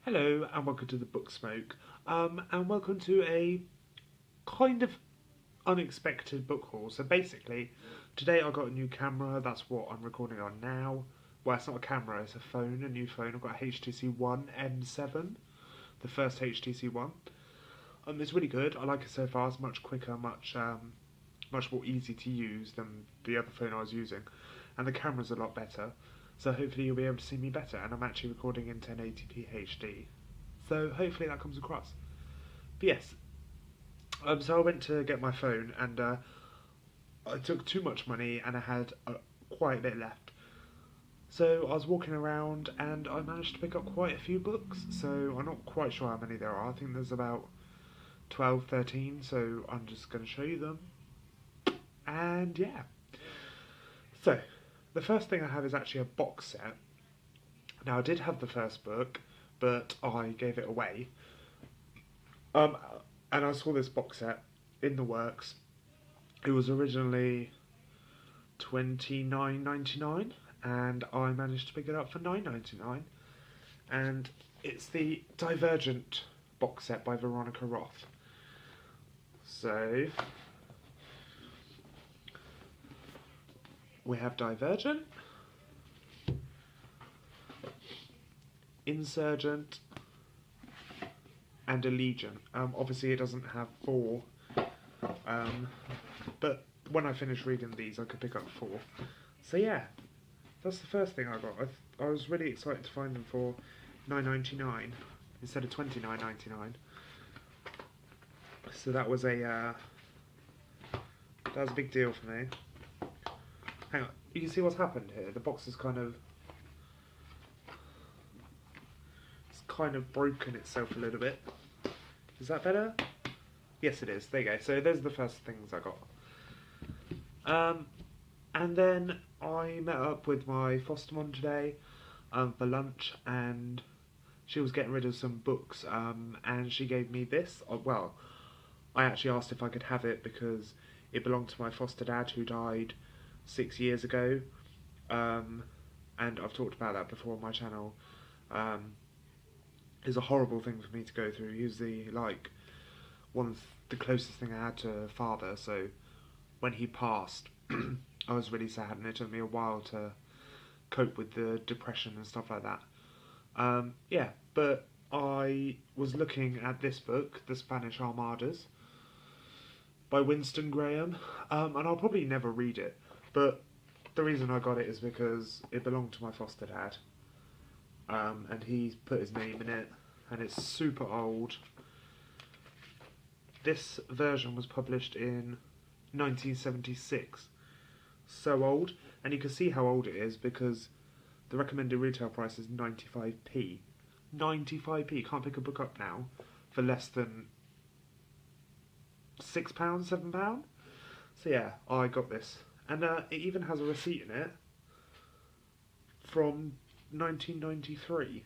Hello and welcome to the Book Smoke, and welcome to a kind of unexpected book haul. So basically, today I got a new camera. That's what I'm recording on now. Well, it's not a camera; it's a phone, a new phone. I've got a HTC One M7, the first HTC One. It's really good. I like it so far. It's much quicker, much more easy to use than the other phone I was using, and the camera's a lot better. So hopefully you'll be able to see me better, and I'm actually recording in 1080p HD. So hopefully that comes across. But yes, so I went to get my phone, and I took too much money, and I had quite a bit left. So I was walking around, and I managed to pick up quite a few books. So I'm not quite sure how many there are. I think there's about 12, 13. So I'm just going to show you them. And yeah. So the first thing I have is actually a box set. Now I did have the first book, but I gave it away. And I saw this box set in the works. It was originally $29.99, and I managed to pick it up for $9.99. And it's the Divergent box set by Veronica Roth. So we have Divergent, Insurgent, and Allegiant. Obviously it doesn't have 4, but when I finished reading these I could pick up 4. So yeah, that's the first thing I got. I was really excited to find them for $9.99 instead of $29.99. So that was a big deal for me. Hang on, you can see what's happened here. The box is kind of broken itself a little bit. Is that better? Yes, it is. There you go. So those are the first things I got. And then I met up with my foster mum today for lunch, and she was getting rid of some books, and she gave me this. Well, I actually asked if I could have it because it belonged to my foster dad who died 6 years ago, and I've talked about that before on my channel. It's a horrible thing for me to go through. He was the closest thing I had to a father, so when he passed I was really sad, and it took me a while to cope with the depression and stuff like that. Yeah, but I was looking at this book, The Spanish Armadas, by Winston Graham, and I'll probably never read it, but the reason I got it is because it belonged to my foster dad, and he's put his name in it, and it's super old. This version was published in 1976, so old, and you can see how old it is because the recommended retail price is 95p. 95p, you can't pick a book up now for less than £6, £7. So yeah, I got this, and it even has a receipt in it from 1993,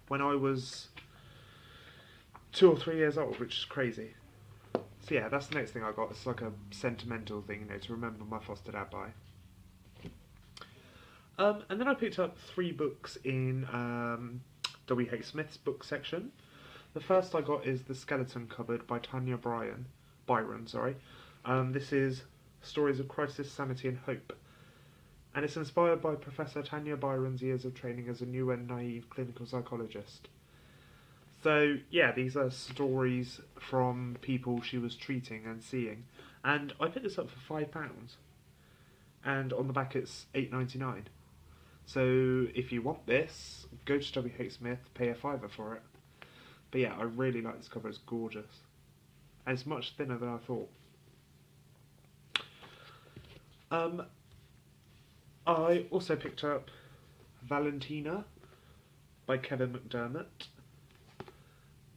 when I was 2 or 3 years old, which is crazy. So yeah, that's the next thing I got. It's like a sentimental thing, to remember my foster dad by. And then I picked up 3 books in W.H. Smith's book section. The first I got is The Skeleton Cupboard by Tanya Byron. This is Stories of Crisis, Sanity and Hope. And it's inspired by Professor Tanya Byron's years of training as a new and naive clinical psychologist. So yeah, these are stories from people she was treating and seeing. And I picked this up for £5. And on the back it's $8.99. So if you want this, go to W.H. Smith, pay a £5 for it. But yeah, I really like this cover, it's gorgeous. And it's much thinner than I thought. I also picked up Valentina by Kevin McDermott.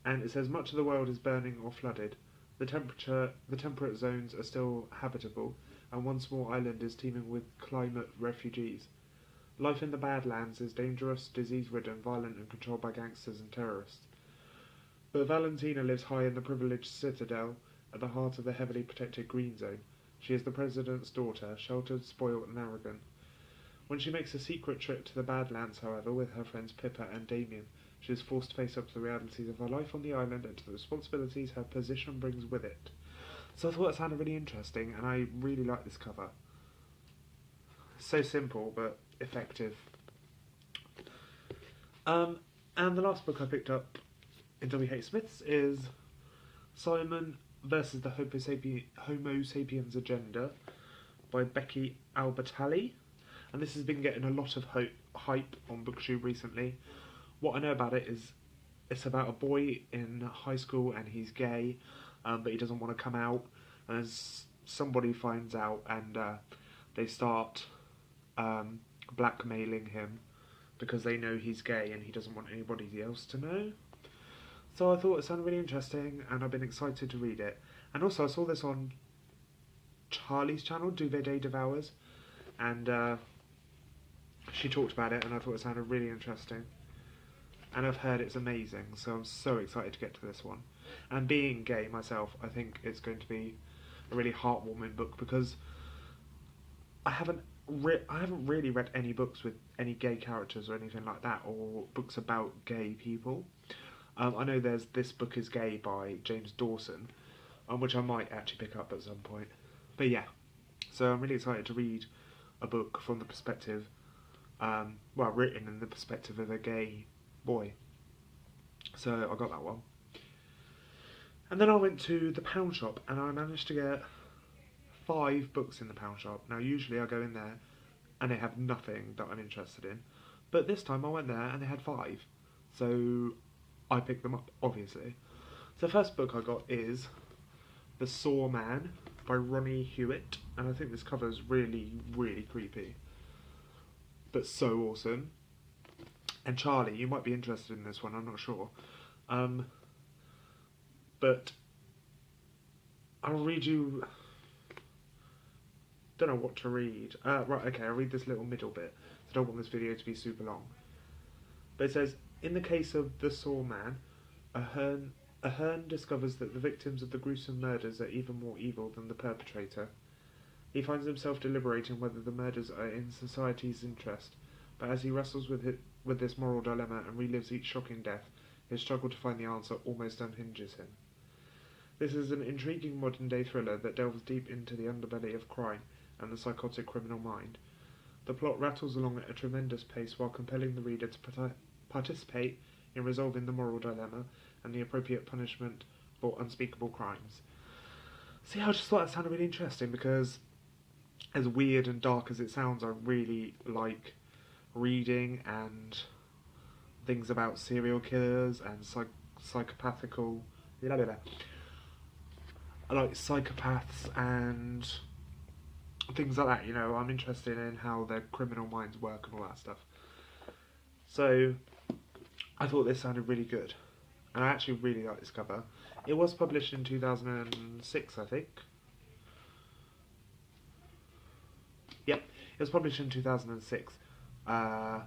And it says, much of the world is burning or flooded. The temperate zones are still habitable, and one small island is teeming with climate refugees. Life in the Badlands is dangerous, disease-ridden, violent and controlled by gangsters and terrorists. But Valentina lives high in the privileged citadel at the heart of the heavily protected Green Zone. She is the president's daughter, sheltered, spoilt and arrogant. When she makes a secret trip to the Badlands, however, with her friends Pippa and Damien, She is forced to face up to the realities of her life on the island and to the responsibilities her position brings with it. So I thought it sounded really interesting, and I really like this cover. So simple, but effective. And the last book I picked up in W.H. Smith's is Simon versus the Homo Sapiens Agenda by Becky Albertalli. And this has been getting a lot of hype on Booktube recently. What I know about it is it's about a boy in high school and he's gay, but he doesn't want to come out. And as somebody finds out, and they start blackmailing him because they know he's gay and he doesn't want anybody else to know. So I thought it sounded really interesting, and I've been excited to read it. And also I saw this on Charlie's channel, Do They Day Devours, and she talked about it, and I thought it sounded really interesting. And I've heard it's amazing, so I'm so excited to get to this one. And being gay myself, I think it's going to be a really heartwarming book, because I haven't really read any books with any gay characters or anything like that, or books about gay people. I know there's This Book Is Gay by James Dawson, which I might actually pick up at some point. But yeah, so I'm really excited to read a book from the perspective, written in the perspective of a gay boy. So I got that one. And then I went to the pound shop, and I managed to get 5 books in the pound shop. Now usually I go in there and they have nothing that I'm interested in, but this time I went there and they had 5, so I picked them up, obviously. So the first book I got is The Saw Man by Ronnie Hewitt, and I think this cover is really, really creepy, but so awesome. And Charlie, you might be interested in this one, I'm not sure. But I'll read you... don't know what to read. Right, okay, I'll read this little middle bit. I don't want this video to be super long. But it says, in the case of the Saw Man, Ahern discovers that the victims of the gruesome murders are even more evil than the perpetrator. He finds himself deliberating whether the murders are in society's interest, but as he wrestles with this moral dilemma and relives each shocking death, his struggle to find the answer almost unhinges him. This is an intriguing modern-day thriller that delves deep into the underbelly of crime and the psychotic criminal mind. The plot rattles along at a tremendous pace while compelling the reader to participate in resolving the moral dilemma and the appropriate punishment for unspeakable crimes. See, I just thought that sounded really interesting, because as weird and dark as it sounds, I really like reading and things about serial killers and psychopathical... I like psychopaths and things like that, you know. I'm interested in how their criminal minds work and all that stuff. So I thought this sounded really good, and I actually really like this cover. It was published in 2006, I think. Yep, it was published in 2006, but I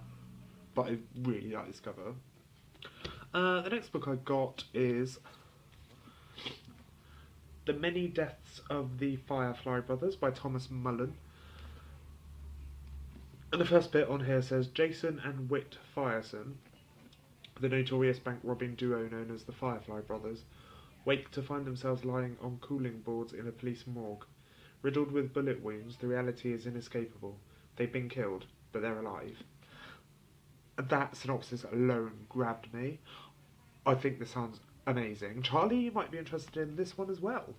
really like this cover. The next book I got is The Many Deaths of the Firefly Brothers by Thomas Mullen. And the first bit on here says, Jason and Whit Fireson, the notorious bank robbing duo known as the Firefly Brothers, wake to find themselves lying on cooling boards in a police morgue. Riddled with bullet wounds, the reality is inescapable. They've been killed, but they're alive. That synopsis alone grabbed me. I think this sounds amazing. Charlie, you might be interested in this one as well.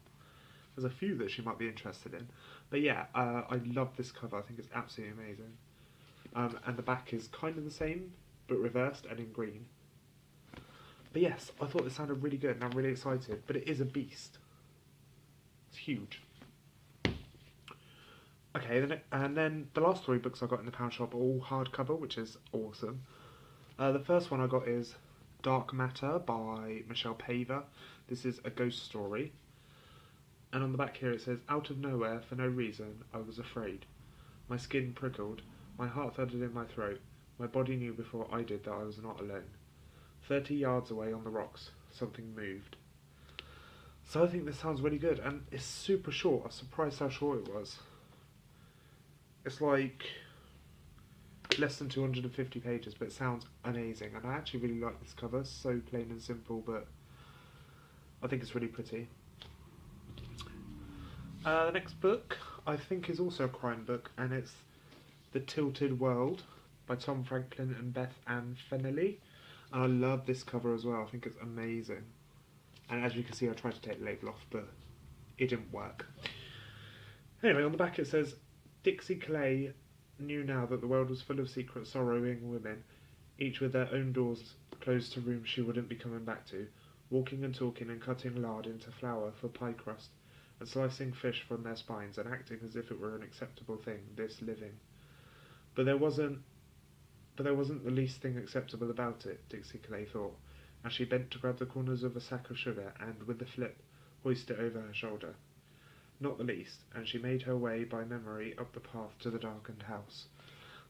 There's a few that she might be interested in. But yeah, I love this cover. I think it's absolutely amazing. And the back is kind of the same, but reversed and in green. But yes, I thought this sounded really good, and I'm really excited. But it is a beast. It's huge. Okay, and then the last 3 books I got in the pound shop are all hardcover, which is awesome. The first one I got is Dark Matter by Michelle Paver. This is a ghost story. And on the back here it says, out of nowhere, for no reason, I was afraid. My skin prickled, my heart thudded in my throat. My body knew before I did that I was not alone. 30 yards away on the rocks, something moved. So I think this sounds really good, and it's super short. I was surprised how short it was. It's like less than 250 pages, but it sounds amazing, and I actually really like this cover. So plain and simple, but I think it's really pretty. The next book I think is also a crime book, and it's The Tilted World by Tom Franklin and Beth Ann Fennelly. And I love this cover as well. I think it's amazing. And as you can see, I tried to take the label off, but it didn't work. Anyway, on the back it says, Dixie Clay knew now that the world was full of secret, sorrowing women, each with their own doors closed to rooms she wouldn't be coming back to, walking and talking and cutting lard into flour for pie crust, and slicing fish from their spines and acting as if it were an acceptable thing, this living. But there wasn't the least thing acceptable about it, Dixie Clay thought, as she bent to grab the corners of a sack of sugar and, with a flip, hoist it over her shoulder. Not the least, and she made her way by memory up the path to the darkened house.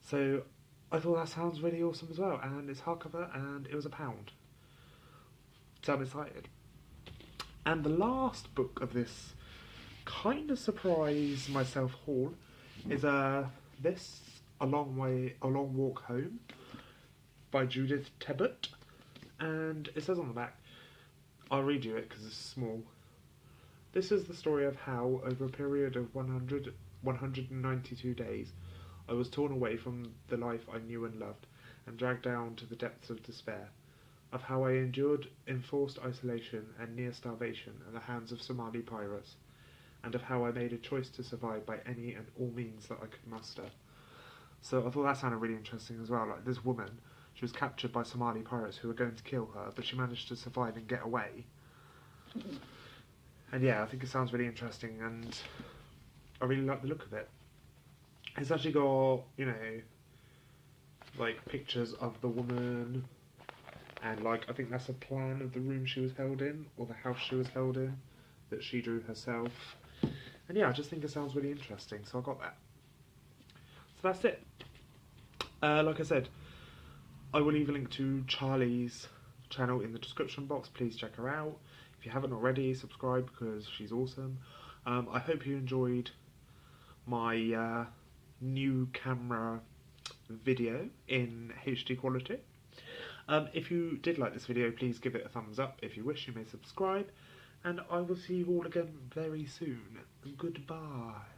So I thought that sounds really awesome as well, and it's hardcover, and it was £1. So I'm excited. And the last book of this kind of surprise myself haul is this A Long Walk Home by Judith Tebbott, and it says on the back, I'll read you it because it's small. This is the story of how, over a period of 192 days, I was torn away from the life I knew and loved, and dragged down to the depths of despair, of how I endured enforced isolation and near starvation at the hands of Somali pirates, and of how I made a choice to survive by any and all means that I could muster. So I thought that sounded really interesting as well. Like, this woman, she was captured by Somali pirates who were going to kill her, but she managed to survive and get away. And yeah, I think it sounds really interesting, and I really like the look of it. It's actually got, you know, like pictures of the woman, and like I think that's a plan of the room she was held in, or the house she was held in, that she drew herself. And yeah, I just think it sounds really interesting, so I got that. So that's it. Like I said, I will leave a link to Charlie's channel in the description box. Please check her out. If you haven't already, subscribe because she's awesome. I hope you enjoyed my new camera video in HD quality. If you did like this video, please give it a thumbs up. If you wish, you may subscribe. And I will see you all again very soon. Goodbye.